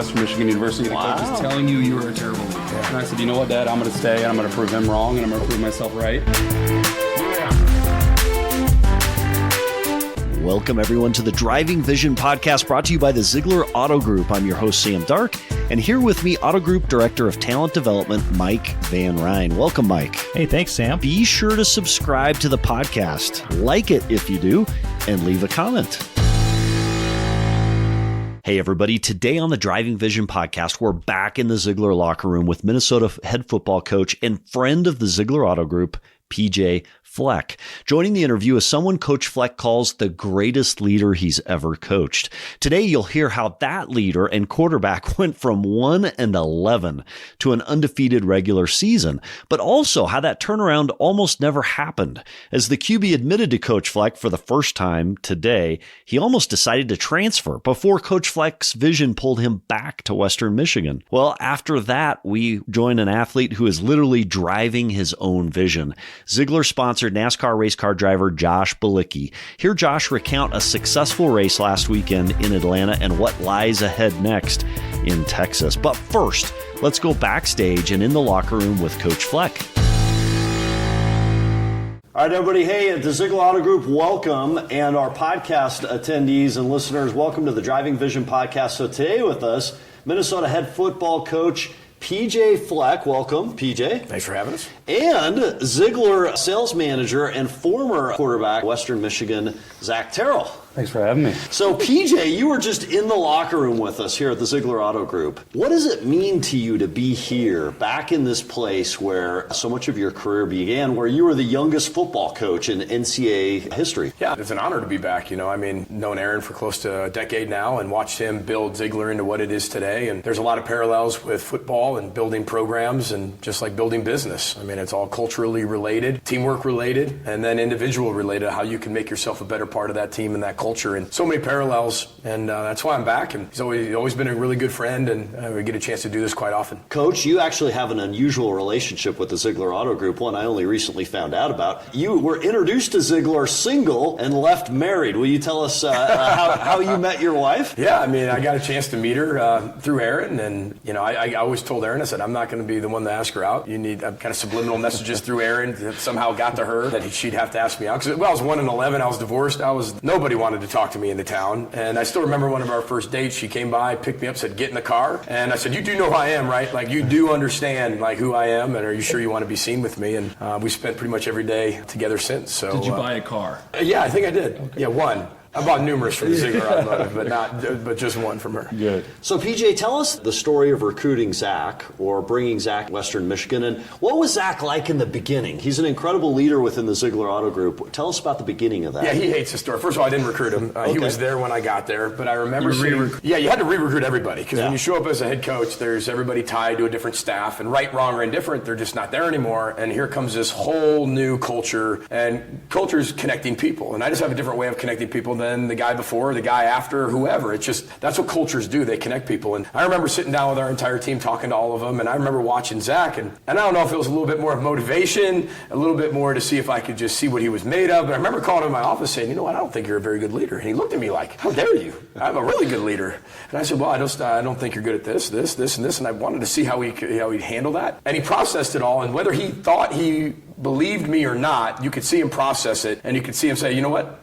Western Michigan University. And the coach is telling you are a terrible leader. Yeah. And I said, you know what, Dad? I'm going to stay, and I'm going to prove him wrong, and I'm going to prove myself right. Welcome, everyone, to the Driving Vision podcast brought to you by the Zeigler Auto Group. I'm your host, Sam Dark, and here with me, Auto Group Director of Talent Development, Mike Van Ryn. Welcome, Mike. Hey, thanks, Sam. Be sure to subscribe to the podcast, like it if you do, and leave a comment. Hey, everybody. Today on the Driving Vision podcast, we're back in the Zeigler locker room with Minnesota head football coach and friend of the Zeigler Auto Group, PJ Fleck. Joining the interview is someone Coach Fleck calls the greatest leader he's ever coached. Today, you'll hear how that leader and quarterback went from 1-11 to an undefeated regular season, but also how that turnaround almost never happened. As the QB admitted to Coach Fleck for the first time today, he almost decided to transfer before Coach Fleck's vision pulled him back to Western Michigan. Well, after that, we join an athlete who is literally driving his own vision. Zeigler-sponsored NASCAR race car driver Josh Bilicki. Hear Josh recount a successful race last weekend in Atlanta and what lies ahead next in Texas. But first, let's go backstage and in the locker room with Coach Fleck. All right, everybody. Hey, at the Zeigler Auto Group, welcome. And our podcast attendees and listeners, welcome to the Driving Vision podcast. So today with us, Minnesota head football coach PJ Fleck. Welcome, PJ. Thanks for having us. And Zeigler sales manager and former quarterback, Western Michigan, Zach Terrell. Thanks for having me. So, PJ, you were just in the locker room with us here at the Zeigler Auto Group. What does it mean to you to be here, back in this place where so much of your career began, where you were the youngest football coach in NCAA history? Yeah, it's an honor to be back. Known Aaron for close to a decade now and watched him build Zeigler into what it is today. And there's a lot of parallels with football and building programs and just like building business. It's all culturally related, teamwork related, and then individual related, how you can make yourself a better part of that team and that culture, and so many parallels, and that's why I'm back. And he's always been a really good friend, and we get a chance to do this quite often. Coach, you actually have an unusual relationship with the Zeigler Auto Group, one I only recently found out about. You were introduced to Zeigler single and left married. Will you tell us how you met your wife? Yeah, I got a chance to meet her through Aaron, and I always told Aaron, I said, I'm not going to be the one to ask her out. You need kind of subliminal messages through Aaron that somehow got to her that she'd have to ask me out. Because I was 1-11, I was divorced, nobody wanted to talk to me in the town. And I still remember one of our first dates, she came by, picked me up, said, get in the car. And I said, you do know who I am, right? Like, you do understand, who I am, and are you sure you want to be seen with me? And we spent pretty much every day together since. So, did you buy a car? Yeah, I think I did. Okay. Yeah, one. I bought numerous from Zeigler Automotive, but just one from her. Good. So, PJ, tell us the story of recruiting Zach or bringing Zach to Western Michigan. And what was Zach like in the beginning? He's an incredible leader within the Zeigler Auto Group. Tell us about the beginning of that. Yeah, he hates the story. First of all, I didn't recruit him. He was there when I got there, but I remember you had to re-recruit everybody, because when you show up as a head coach, there's everybody tied to a different staff, and right, wrong, or indifferent, they're just not there anymore. And here comes this whole new culture, and culture's connecting people. And I just have a different way of connecting people than the guy before, the guy after, whoever. It's just, that's what cultures do. They connect people. And I remember sitting down with our entire team, talking to all of them, and I remember watching Zach, and I don't know if it was a little bit more of motivation, a little bit more to see if I could just see what he was made of, but I remember calling him in my office saying, you know what, I don't think you're a very good leader. And he looked at me like, how dare you? I'm a really good leader. And I said, well, I don't think you're good at this, and this, and I wanted to see how he'd handle that. And he processed it all, and whether he thought he believed me or not, you could see him process it, and you could see him say, you know what,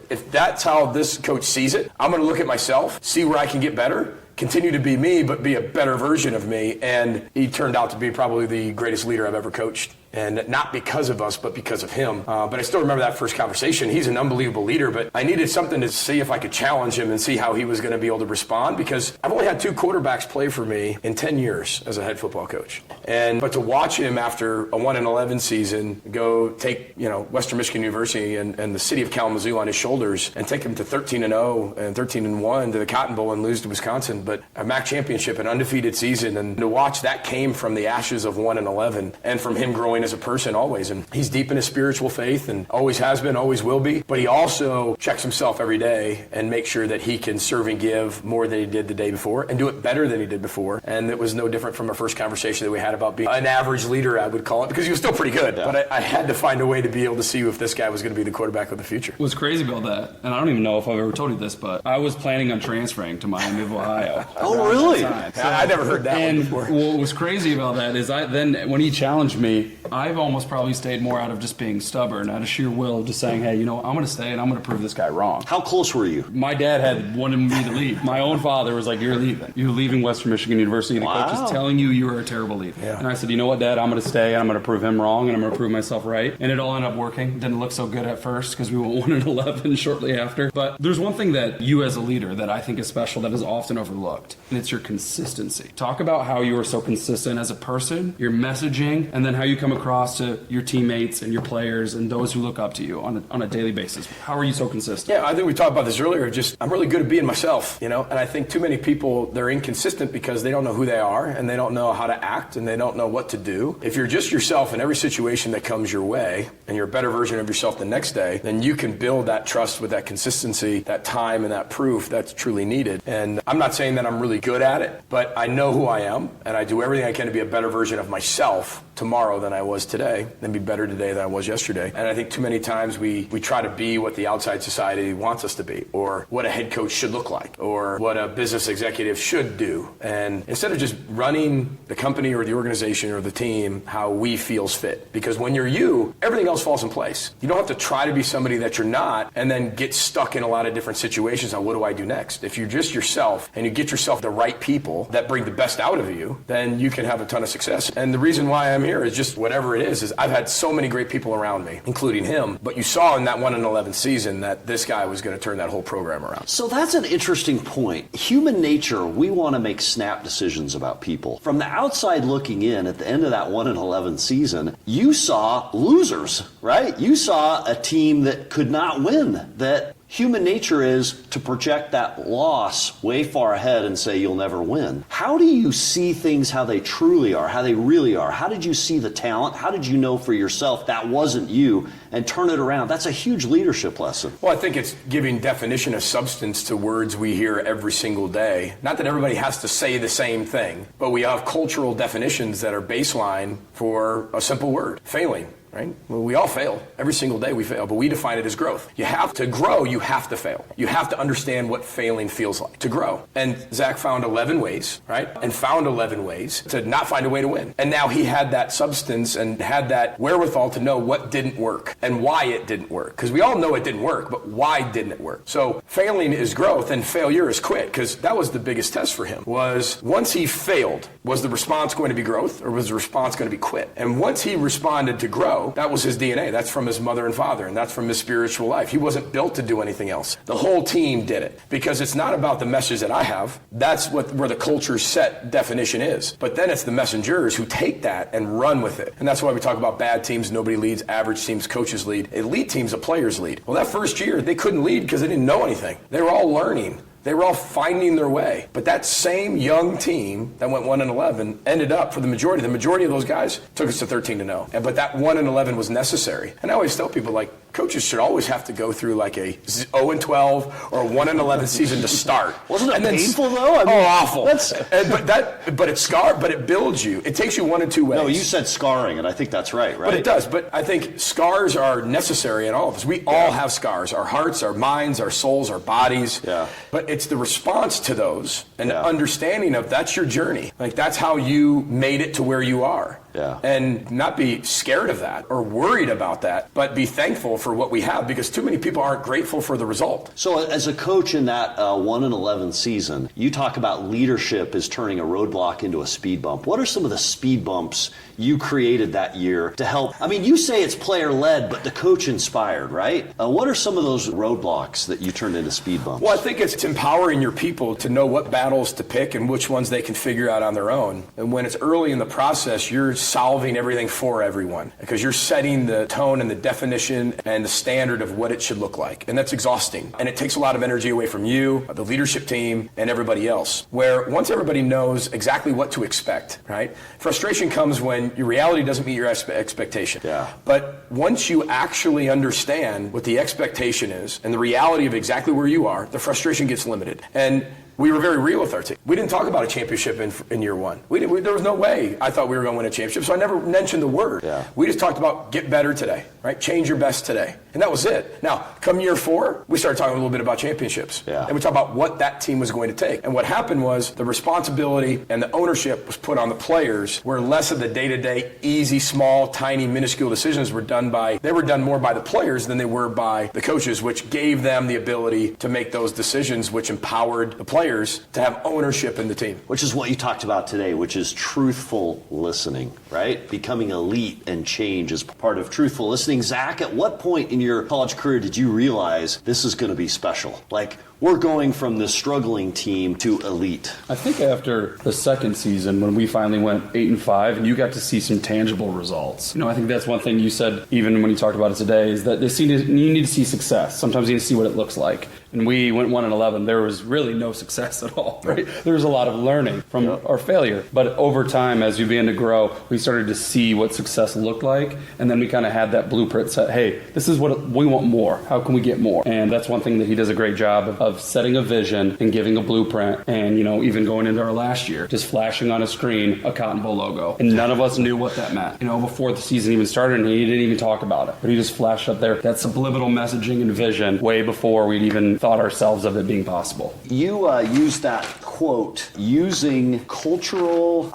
if that's how this coach sees it, I'm going to look at myself, see where I can get better, continue to be me, but be a better version of me. And he turned out to be probably the greatest leader I've ever coached. And not because of us, but because of him. But I still remember that first conversation. He's an unbelievable leader, but I needed something to see if I could challenge him and see how he was going to be able to respond, because I've only had 2 quarterbacks play for me in 10 years as a head football coach. But to watch him after a 1-11 season go take Western Michigan University and the city of Kalamazoo on his shoulders and take him to 13-0 and 13-1 to the Cotton Bowl and lose to Wisconsin, but a MAC championship, an undefeated season, and to watch that came from the ashes of 1-11 and from him growing as a person always. And he's deep in his spiritual faith and always has been, always will be. But he also checks himself every day and makes sure that he can serve and give more than he did the day before and do it better than he did before. And it was no different from our first conversation that we had about being an average leader, I would call it, because he was still pretty good. Yeah. But I had to find a way to be able to see if this guy was going to be the quarterback of the future. What's crazy about that, and I don't even know if I've ever told you this, but I was planning on transferring to Miami of Ohio. Oh, really? So, I never heard that one before. What was crazy about that is then when he challenged me, I've almost probably stayed more out of just being stubborn, out of sheer will, just saying, hey, I'm going to stay and I'm going to prove this guy wrong. How close were you? My dad had wanted me to leave. My own father was like, you're leaving. You're leaving Western Michigan University. The coach is telling you you are a terrible leader. Yeah. And I said, you know what, Dad, I'm going to stay and I'm going to prove him wrong and I'm going to prove myself right. And it all ended up working. Didn't look so good at first because we went 1-11 shortly after. But there's one thing that you as a leader that I think is special that is often overlooked, and it's your consistency. Talk about how you are so consistent as a person, your messaging, and then how you come across to your teammates and your players and those who look up to you on a daily basis. How are you so consistent? Yeah, I think we talked about this earlier. I'm really good at being myself, and I think too many people, they're inconsistent because they don't know who they are and they don't know how to act and they don't know what to do. If you're just yourself in every situation that comes your way and you're a better version of yourself the next day, then you can build that trust with that consistency, that time and that proof that's truly needed. And I'm not saying that I'm really good at it, but I know who I am and I do everything I can to be a better version of myself tomorrow than I was today, and be better today than I was yesterday. And I think too many times we try to be what the outside society wants us to be, or what a head coach should look like, or what a business executive should do. And instead of just running the company or the organization or the team how we feels fit. Because when you're you, everything else falls in place. You don't have to try to be somebody that you're not and then get stuck in a lot of different situations on what do I do next. If you're just yourself and you get yourself the right people that bring the best out of you, then you can have a ton of success. And the reason why I'm here is just whatever it is I've had so many great people around me, including him. But you saw in that 1-11 season that this guy was going to turn that whole program around. So that's an interesting point. Human nature, we want to make snap decisions about people. From the outside looking in, at the end of that 1-11 season, you saw losers, right? You saw a team that could not win, that human nature is to project that loss way far ahead and say you'll never win. How do you see things how they truly are, how they really are? How did you see the talent? How did you know for yourself that wasn't you and turn it around? That's a huge leadership lesson. Well, I think it's giving definition of substance to words we hear every single day. Not that everybody has to say the same thing, but we have cultural definitions that are baseline for a simple word, failing. Right? Well, we all fail. Every single day we fail, but we define it as growth. You have to grow, you have to fail. You have to understand what failing feels like to grow. And Zach found 11 ways, right? And found 11 ways to not find a way to win. And now he had that substance and had that wherewithal to know what didn't work and why it didn't work. Because we all know it didn't work, but why didn't it work? So failing is growth and failure is quit, because that was the biggest test for him. Was once he failed, was the response going to be growth or was the response going to be quit? And once he responded to grow, that was his DNA. That's from his mother and father, and that's from his spiritual life. He wasn't built to do anything else. The whole team did it, because it's not about the message that I have. That's where the culture set definition is. But then it's the messengers who take that and run with it. And that's why we talk about bad teams, nobody leads, average teams, coaches lead. Elite teams, the players lead. Well, that first year, they couldn't lead because they didn't know anything. They were all learning. They were all finding their way. But that same young team that went 1-11 ended up, for the majority of those guys, took us to 13-0. But that 1-11 was necessary. And I always tell people, like, coaches should always have to go through like a 0-12 or a 1-11 season to start. Wasn't it painful though? I mean, awful. But it's scarred. But it builds you. It takes you one of two ways. No, you said scarring, and I think that's right. But it does. But I think scars are necessary in all of us. We all have scars. Our hearts, our minds, our souls, our bodies. Yeah. But it's the response to those and understanding of that's your journey. Like that's how you made it to where you are. Yeah. And not be scared of that or worried about that, but be thankful for what we have, because too many people aren't grateful for the result. So as a coach in that 1-11 season, you talk about leadership as turning a roadblock into a speed bump. What are some of the speed bumps you created that year to help? I mean, you say it's player-led, but the coach inspired, right? What are some of those roadblocks that you turned into speed bumps? Well, I think it's empowering your people to know what battles to pick and which ones they can figure out on their own. And when it's early in the process, you're solving everything for everyone, because you're setting the tone and the definition and the standard of what it should look like. And that's exhausting. And it takes a lot of energy away from you, the leadership team, and everybody else. Where once everybody knows exactly what to expect, right? Frustration comes when your reality doesn't meet your expectation. Yeah. But once you actually understand what the expectation is and the reality of exactly where you are, the frustration gets limited. And we were very real with our team. We didn't talk about a championship in year one. There was no way I thought we were going to win a championship, so I never mentioned the word. Yeah. We just talked about get better today, right? Change your best today. And that was it. Now, come year 4, we started talking a little bit about championships. Yeah. And we talked about what that team was going to take. And what happened was the responsibility and the ownership was put on the players, where less of the day-to-day, easy, small, tiny, minuscule decisions were done more by the players than they were by the coaches, which gave them the ability to make those decisions, which empowered the players to have ownership in the team. Which is what you talked about today, which is truthful listening, right? Becoming elite and change is part of truthful listening. Zach, at what point in your college career did you realize this is going to be special? Like, we're going from this struggling team to elite. I think after the second season, when we finally went 8-5, and you got to see some tangible results. I think that's one thing you said, even when you talked about it today, is that you need to see success. Sometimes you need to see what it looks like. And we went 1-11. There was really no success at all, right? There was a lot of learning from our failure. But over time, as we began to grow, we started to see what success looked like. And then we kind of had that blueprint set. Hey, this is what we want more. How can we get more? And that's one thing that he does a great job of setting a vision and giving a blueprint. And, even going into our last year, just flashing on a screen a Cotton Bowl logo. And none of us knew what that meant, before the season even started, and he didn't even talk about it. But he just flashed up there that subliminal messaging and vision way before we'd even thought ourselves of it being possible. You used that quote, using cultural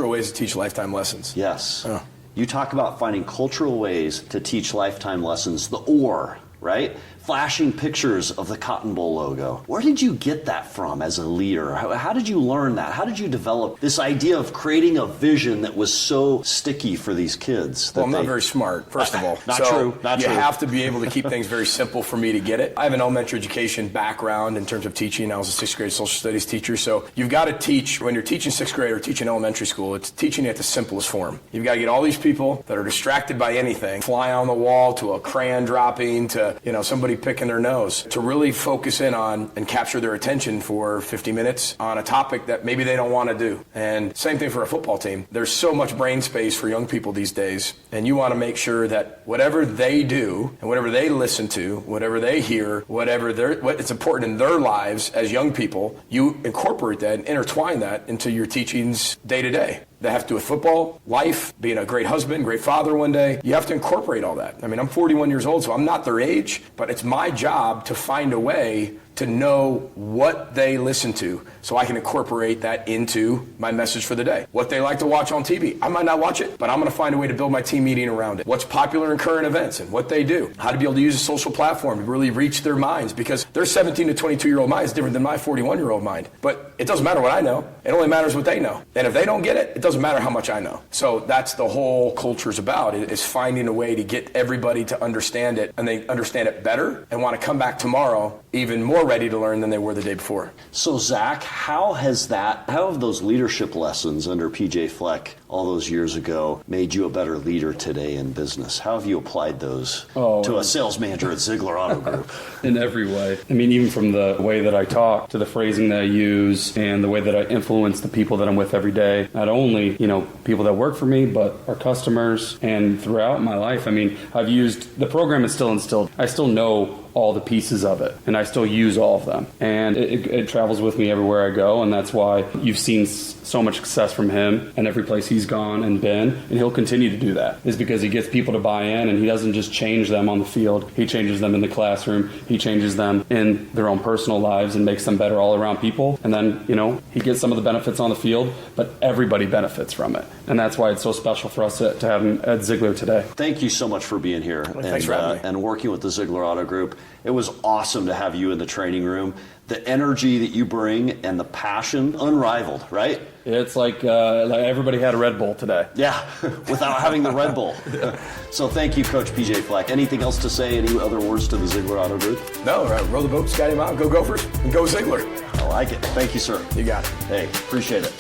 ways to teach lifetime lessons. Yes. You talk about finding cultural ways to teach lifetime lessons, the OR, right? Flashing pictures of the Cotton Bowl logo. Where did you get that from as a leader? How did you learn that? How did you develop this idea of creating a vision that was so sticky for these kids? Well, I'm not very smart, first of all. Not true. You have to be able to keep things very simple for me to get it. I have an elementary education background in terms of teaching. I was a 6th grade social studies teacher. So you've got to teach, when you're teaching 6th grade or teaching elementary school, it's teaching at the simplest form. You've got to get all these people that are distracted by anything, fly on the wall to a crayon dropping to, somebody picking their nose, to really focus in on and capture their attention for 50 minutes on a topic that maybe they don't want to do. And same thing for a football team. There's so much brain space for young people these days, and you want to make sure that whatever they do and whatever they listen to, whatever they hear, what it's important in their lives as young people, you incorporate that and intertwine that into your teachings day to day. That have to do with football, life, being a great husband, great father one day. You have to incorporate all that. I'm 41 years old, so I'm not their age, but it's my job to find a way to know what they listen to so I can incorporate that into my message for the day. What they like to watch on TV. I might not watch it, but I'm going to find a way to build my team meeting around it. What's popular in current events and what they do. How to be able to use a social platform to really reach their minds, because their 17 to 22-year-old mind is different than my 41-year-old mind. But it doesn't matter what I know. It only matters what they know. And if they don't get it, it doesn't matter how much I know. So that's the whole culture's about, is finding a way to get everybody to understand it, and they understand it better and want to come back tomorrow even more ready to learn than they were the day before. So Zach, how have those leadership lessons under PJ Fleck all those years ago made you a better leader today in business? How have you applied those to a sales manager at Zeigler Auto Group? In every way. Even from the way that I talk to the phrasing that I use and the way that I influence the people that I'm with every day. Not only, people that work for me, but our customers, and throughout my life. I've used, the program is still instilled. I still know all the pieces of it, and I still use all of them. And it travels with me everywhere I go, and that's why you've seen so much success from him and every place he's gone and been, and he'll continue to do that, is because he gets people to buy in, and he doesn't just change them on the field. He changes them in the classroom. He changes them in their own personal lives and makes them better all around people. And then, he gets some of the benefits on the field, but everybody benefits from it. And that's why it's so special for us to have him at Zeigler today. Thank you so much for being here Thanks for having me. And working with the Zeigler Auto Group. It was awesome to have you in the training room. The energy that you bring and the passion, unrivaled, right? It's like everybody had a Red Bull today. Yeah, without having the Red Bull. So thank you, Coach PJ Fleck. Anything else to say? Any other words to the Zeigler Auto Group? No, row the boat, Scotty Mile, go Gophers, and go Zeigler. I like it. Thank you, sir. You got it. Hey, appreciate it.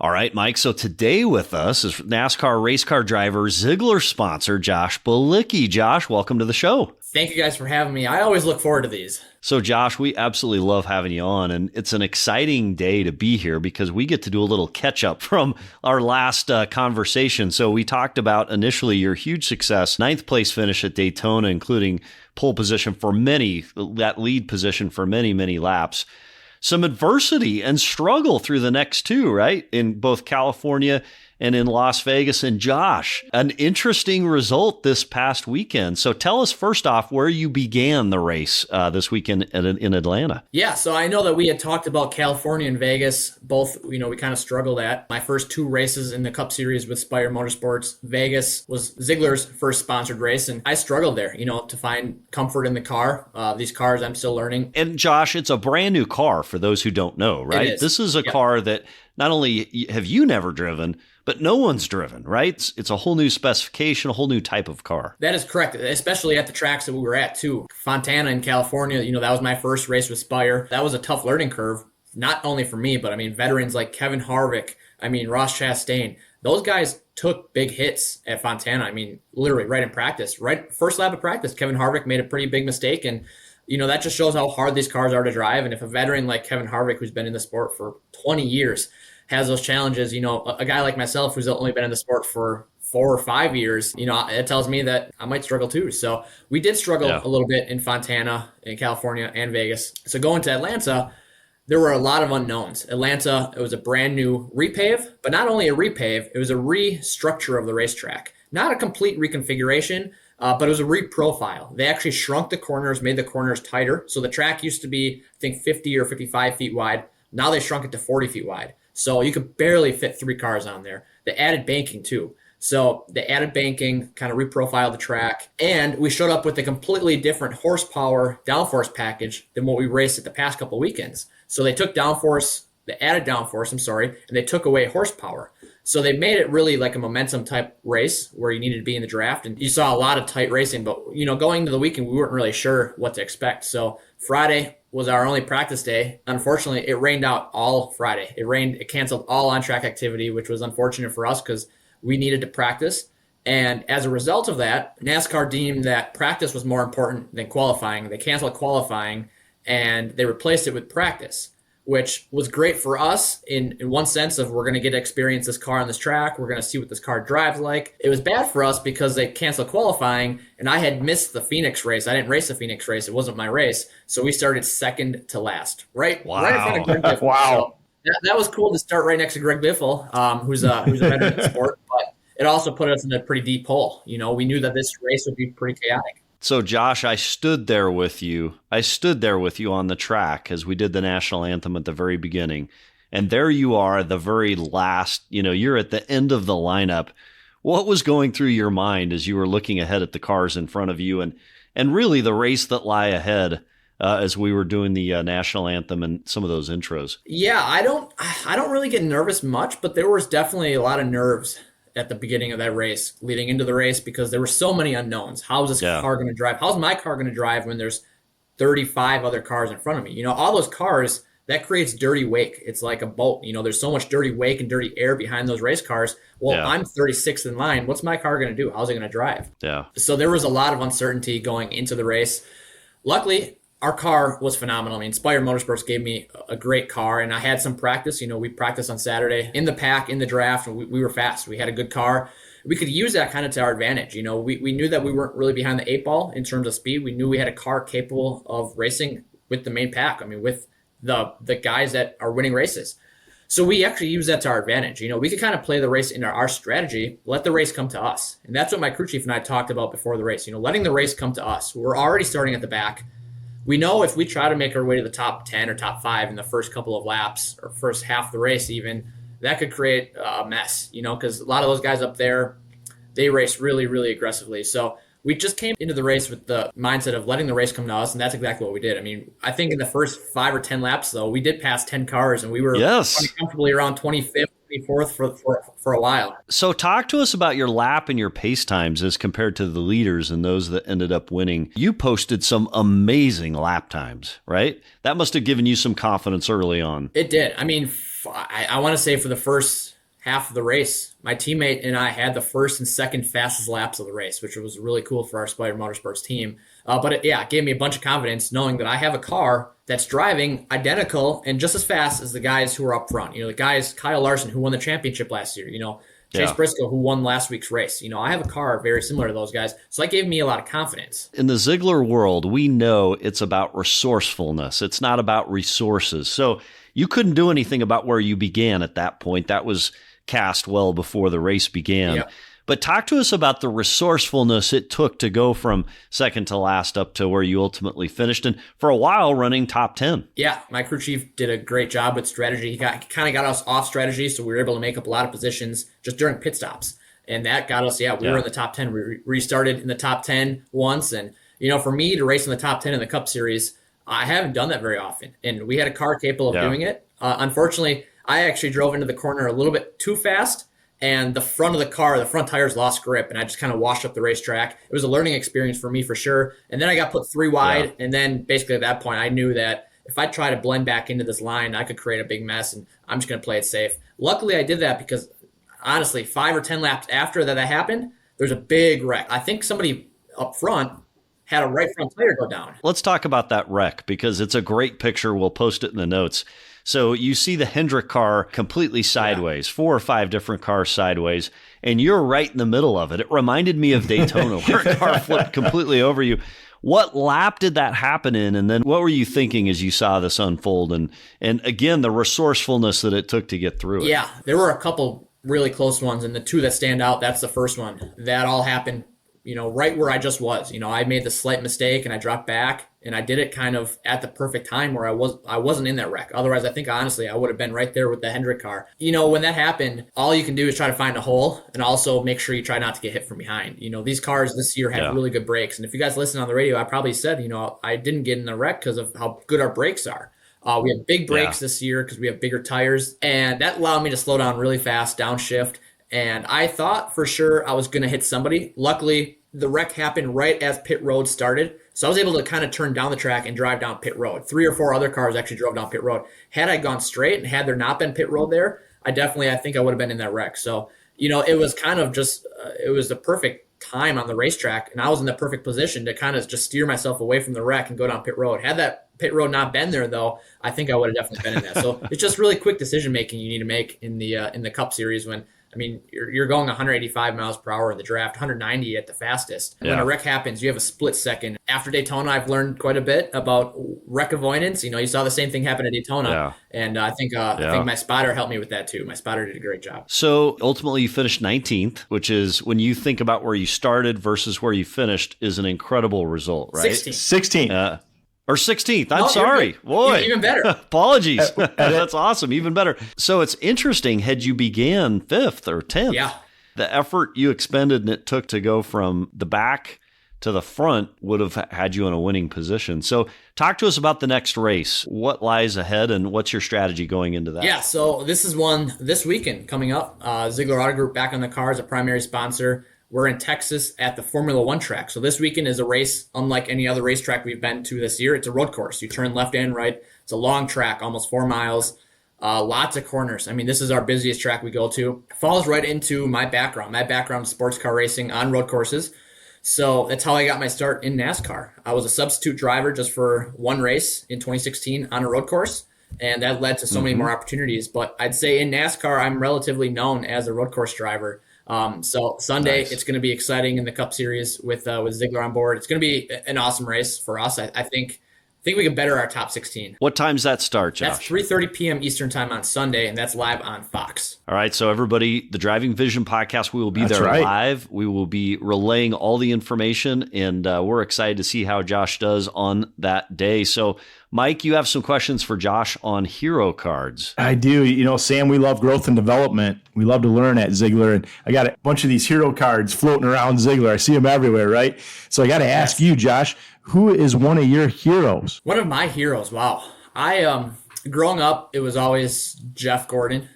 All right, Mike. So today with us is NASCAR race car driver, Zeigler sponsor, Josh Bilicki. Josh, welcome to the show. Thank you guys for having me. I always look forward to these. So Josh, we absolutely love having you on, and it's an exciting day to be here because we get to do a little catch up from our last conversation. So we talked about initially your huge success, 9th place finish at Daytona, including pole position for that lead position for many, many laps. Some adversity and struggle through the next two, right? In both California and in Las Vegas. And Josh, an interesting result this past weekend. So tell us first off where you began the race this weekend in Atlanta. Yeah, so I know that we had talked about California and Vegas. Both, we kind of struggled at. My first two races in the Cup Series with Spire Motorsports. Vegas was Zeigler's first sponsored race, and I struggled there, to find comfort in the car. These cars, I'm still learning. And Josh, it's a brand new car for those who don't know, right? It is. This is a car that not only have you never driven, but no one's driven, right? It's a whole new specification, a whole new type of car. That is correct, especially at the tracks that we were at, too. Fontana in California, that was my first race with Spire. That was a tough learning curve, not only for me, but, veterans like Kevin Harvick, Ross Chastain. Those guys took big hits at Fontana. Literally right in practice. Right first lap of practice, Kevin Harvick made a pretty big mistake, and that just shows how hard these cars are to drive. And if a veteran like Kevin Harvick, who's been in the sport for 20 years, has those challenges, a guy like myself who's only been in the sport for 4 or 5 years, it tells me that I might struggle too. So we did struggle a little bit in Fontana, in California, and Vegas. So going to Atlanta, there were a lot of unknowns. Atlanta, it was a brand new repave, but not only a repave, it was a restructure of the racetrack. Not a complete reconfiguration, but it was a reprofile. They actually shrunk the corners, made the corners tighter. So the track used to be, I think, 50 or 55 feet wide. Now they shrunk it to 40 feet wide. So you could barely fit 3 cars on there. They added banking too. So they added banking, kind of reprofiled the track. And we showed up with a completely different horsepower downforce package than what we raced at the past couple of weekends. So they took downforce, they added downforce, and they took away horsepower. So they made it really like a momentum type race where you needed to be in the draft. And you saw a lot of tight racing, but going into the weekend, we weren't really sure what to expect. So Friday was our only practice day. Unfortunately, it rained out all Friday. It canceled all on-track activity, which was unfortunate for us because we needed to practice. And as a result of that, NASCAR deemed that practice was more important than qualifying. They canceled qualifying and they replaced it with practice, which was great for us in one sense of we're going to get to experience this car on this track. We're going to see what this car drives like. It was bad for us because they canceled qualifying, and I had missed the Phoenix race. I didn't race the Phoenix race. It wasn't my race. So we started second to last, right in front of Greg Biffle. Wow. So that was cool to start right next to Greg Biffle, who's a veteran in the sport, but it also put us in a pretty deep hole. We knew that this race would be pretty chaotic. So Josh, I stood there with you on the track as we did the national anthem at the very beginning. And there you are, the very last, you're at the end of the lineup. What was going through your mind as you were looking ahead at the cars in front of you and really the race that lie ahead as we were doing the national anthem and some of those intros? Yeah, I don't really get nervous much, but there was definitely a lot of nerves at the beginning of that race, leading into the race, because there were so many unknowns. How is this car going to drive? How's my car going to drive when there's 35 other cars in front of me? All those cars, that creates dirty wake. It's like a boat. There's so much dirty wake and dirty air behind those race cars. Well, I'm 36th in line. What's my car going to do? How's it going to drive? Yeah. So there was a lot of uncertainty going into the race. Luckily, our car was phenomenal. Spire Motorsports gave me a great car, and I had some practice. We practiced on Saturday in the pack, in the draft, and we were fast. We had a good car. We could use that kind of to our advantage. We knew that we weren't really behind the 8 ball in terms of speed. We knew we had a car capable of racing with the main pack. With the guys that are winning races. So we actually use that to our advantage. We could kind of play the race into our strategy, let the race come to us. And that's what my crew chief and I talked about before the race, letting the race come to us. We're already starting at the back. We know if we try to make our way to the top 10 or top 5 in the first couple of laps or first half of the race even, that could create a mess, because a lot of those guys up there, they race really, really aggressively. So we just came into the race with the mindset of letting the race come to us, and that's exactly what we did. I think in the first 5 or 10 laps, though, we did pass 10 cars, and we were comfortably around 25th, 24th for a while. So talk to us about your lap and your pace times as compared to the leaders and those that ended up winning. You posted some amazing lap times, right? That must have given you some confidence early on. It did. I want to say for the first half of the race, my teammate and I had the first and second fastest laps of the race, which was really cool for our Spire Motorsports team. But it gave me a bunch of confidence knowing that I have a car that's driving identical and just as fast as the guys who are up front. The guys, Kyle Larson, who won the championship last year, Chase Briscoe, who won last week's race. I have a car very similar to those guys. So that gave me a lot of confidence. In the Zeigler world, we know it's about resourcefulness. It's not about resources. So you couldn't do anything about where you began at that point. That was cast well before the race began. Yep. But talk to us about the resourcefulness it took to go from second to last up to where you ultimately finished, and for a while running top 10. Yeah, my crew chief did a great job with strategy. He kind of got us off strategy, so we were able to make up a lot of positions just during pit stops. And that got us, we were in the top 10. We restarted in the top 10 once. And, for me to race in the top 10 in the Cup Series, I haven't done that very often. And we had a car capable of doing it. Unfortunately, I actually drove into the corner a little bit too fast. And the front of the car, the front tires lost grip, and I just kind of washed up the racetrack. It was a learning experience for me for sure. And then I got put 3 wide, and then basically at that point I knew that if I try to blend back into this line, I could create a big mess, and I'm just going to play it safe. Luckily, I did that because, honestly, 5 or 10 laps after that happened, there's a big wreck. I think somebody up front had a right front tire go down. Let's talk about that wreck because it's a great picture. We'll post it in the notes. So you see the Hendrick car completely sideways, 4 or 5 different cars sideways, and you're right in the middle of it. It reminded me of Daytona where a car flipped completely over you. What lap did that happen in? And then what were you thinking as you saw this unfold? And again, the resourcefulness that it took to get through it. Yeah, there were a couple really close ones, and the 2 that stand out, that's the first one. That all happened, right where I just was. I made the slight mistake and I dropped back, and I did it kind of at the perfect time where I wasn't in that wreck. Otherwise, I think honestly I would have been right there with the Hendrick car. When that happened, all you can do is try to find a hole and also make sure you try not to get hit from behind. These cars this year have really good brakes, and if you guys listen on the radio, I probably said I didn't get in the wreck because of how good our brakes are. We have big brakes this year because we have bigger tires, and that allowed me to slow down really fast, downshift. And I thought for sure I was going to hit somebody. Luckily, the wreck happened right as pit road started. So I was able to kind of turn down the track and drive down pit road. 3 or 4 other cars actually drove down pit road. Had I gone straight and had there not been pit road there, I think I would have been in that wreck. So, it was kind of just, it was the perfect time on the racetrack. And I was in the perfect position to kind of just steer myself away from the wreck and go down pit road. Had that pit road not been there, though, I think I would have definitely been in that. So it's just really quick decision-making you need to make in the Cup Series when, you're going 185 miles per hour in the draft, 190 at the fastest. And when a wreck happens, you have a split second. After Daytona, I've learned quite a bit about wreck avoidance. You saw the same thing happen at Daytona. And I think my spotter helped me with that too. My spotter did a great job. So ultimately you finished 19th, which is when you think about where you started versus where you finished is an incredible result, right? 16th. Or 16th. I'm sorry. Boy. Even better. Apologies. That's awesome. Even better. So it's interesting. Had you began 5th or 10th, the effort you expended and it took to go from the back to the front would have had you in a winning position. So talk to us about the next race. What lies ahead and what's your strategy going into that? Yeah, so this is one this weekend coming up. Zeigler Auto Group back on the car as a primary sponsor. We're in Texas at the Formula One track. So this weekend is a race unlike any other racetrack we've been to this year. It's a road course. You turn left and right. It's a long track, almost 4 miles. Lots of corners. This is our busiest track we go to. It falls right into my background. My background is sports car racing on road courses. So that's how I got my start in NASCAR. I was a substitute driver just for one race in 2016 on a road course. And that led to so many more opportunities. But I'd say in NASCAR, I'm relatively known as a road course driver. So Sunday, It's going to be exciting in the Cup Series with Zeigler on board. It's going to be an awesome race for us. I think we can better our top 16. What time's that start, Josh? That's 3:30 p.m. Eastern time on Sunday, and that's live on Fox. All right, so everybody, the Driving Vision podcast, we will be there live. We will be relaying all the information, and we're excited to see how Josh does on that day. So, Mike, you have some questions for Josh on hero cards. I do. Sam, we love growth and development. We love to learn at Zeigler, and I got a bunch of these hero cards floating around Zeigler. I see them everywhere, right? So I got to ask you, Josh, who is one of your heroes? One of my heroes, wow. Growing up, it was always Jeff Gordon.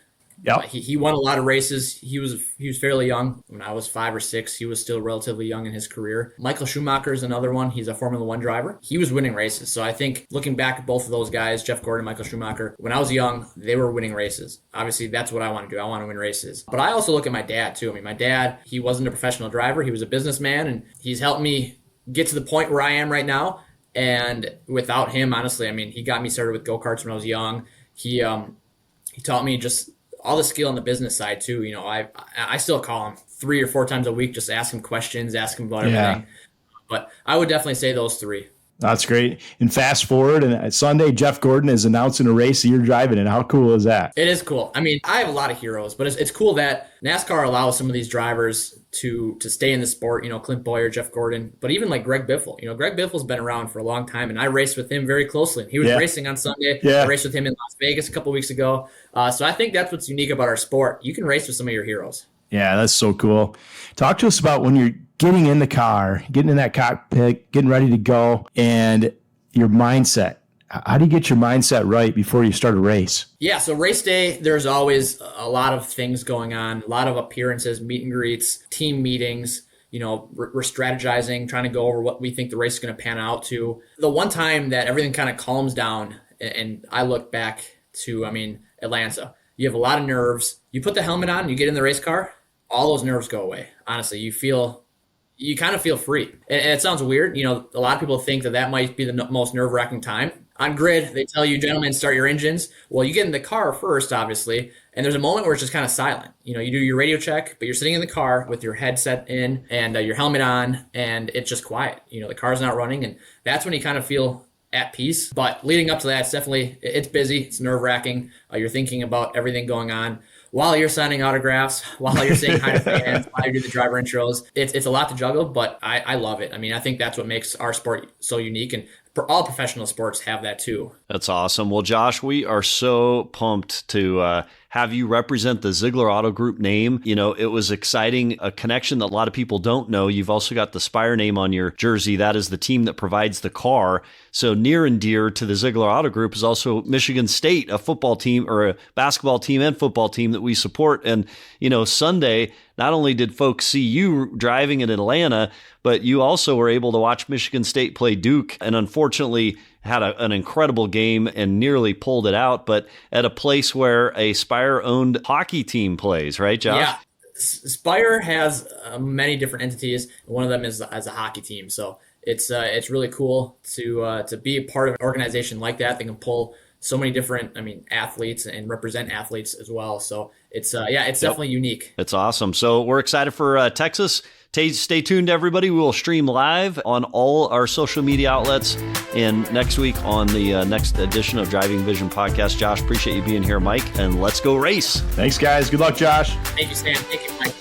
Yep. He won a lot of races. He was fairly young. When I was 5 or 6, he was still relatively young in his career. Michael Schumacher is another one. He's a Formula One driver. He was winning races. So I think looking back at both of those guys, Jeff Gordon, Michael Schumacher, when I was young, they were winning races. Obviously, that's what I want to do. I want to win races. But I also look at my dad too. I mean, my dad, he wasn't a professional driver. He was a businessman, and he's helped me get to the point where I am right now. And without him, honestly, I mean, he got me started with go-karts when I was young. He taught me just all the skill on the business side too. You know, I still call him 3 or 4 times a week, just ask him questions, ask him about everything. But I would definitely say those 3. That's great. And fast forward, and Sunday, Jeff Gordon is announcing a race that you're driving in. How cool is that? It is cool. I mean, I have a lot of heroes, but it's cool that NASCAR allows some of these drivers to stay in the sport. You know, Clint Boyer, Jeff Gordon, but even like Greg Biffle. You know, Greg Biffle's been around for a long time, and I raced with him very closely. He was racing on Sunday. I raced with him in Las Vegas a couple weeks ago. So I think that's what's unique about our sport. You can race with some of your heroes. Yeah, that's so cool. Talk to us about when you're getting in the car, getting in that cockpit, getting ready to go, and your mindset. How do you get your mindset right before you start a race? Yeah, so race day, there's always a lot of things going on, a lot of appearances, meet and greets, team meetings. You know, we're strategizing, trying to go over what we think the race is going to pan out to. The one time that everything kind of calms down, and I look back to, Atlanta. You have a lot of nerves. You put the helmet on, you get in the race car, all those nerves go away. Honestly, you kind of feel free. And it sounds weird. You know, a lot of people think that might be the most nerve-wracking time. On grid, they tell you, gentlemen, start your engines. Well, you get in the car first, obviously, and there's a moment where it's just kind of silent. You know, you do your radio check, but you're sitting in the car with your headset in and your helmet on, and it's just quiet. You know, the car's not running, and that's when you kind of feel at peace. But leading up to that, it's busy. It's nerve-wracking. You're thinking about everything going on while you're signing autographs, while you're saying hi to fans, while you do the driver intros. It's a lot to juggle, but I love it. I mean, I think that's what makes our sport so unique, and all professional sports have that too. That's awesome. Well, Josh, we are so pumped to have you represent the Zeigler Auto Group name. You know, it was exciting, a connection that a lot of people don't know. You've also got the Spire name on your jersey. That is the team that provides the car. So near and dear to the Zeigler Auto Group is also Michigan State, a football team or a basketball team and football team that we support. And, you know, Sunday, not only did folks see you driving in Atlanta, but you also were able to watch Michigan State play Duke, and unfortunately had an incredible game and nearly pulled it out, but at a place where a Spire-owned hockey team plays, right, Josh? Yeah. Spire has many different entities. One of them is as a hockey team. So it's really cool to be a part of an organization like that. They can pull so many different, athletes and represent athletes as well. So it's definitely unique. It's awesome. So we're excited for Texas. Stay tuned, everybody. We will stream live on all our social media outlets and next week on the next edition of Driving Vision Podcast. Josh, appreciate you being here, Mike, and let's go race. Thanks, guys. Good luck, Josh. Thank you, Stan. Thank you, Mike.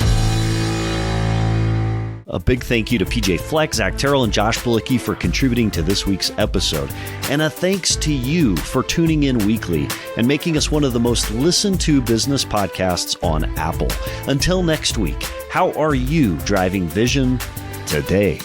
A big thank you to PJ Fleck, Zach Terrell, and Josh Bilicki for contributing to this week's episode. And a thanks to you for tuning in weekly and making us one of the most listened to business podcasts on Apple. Until next week, how are you driving vision today?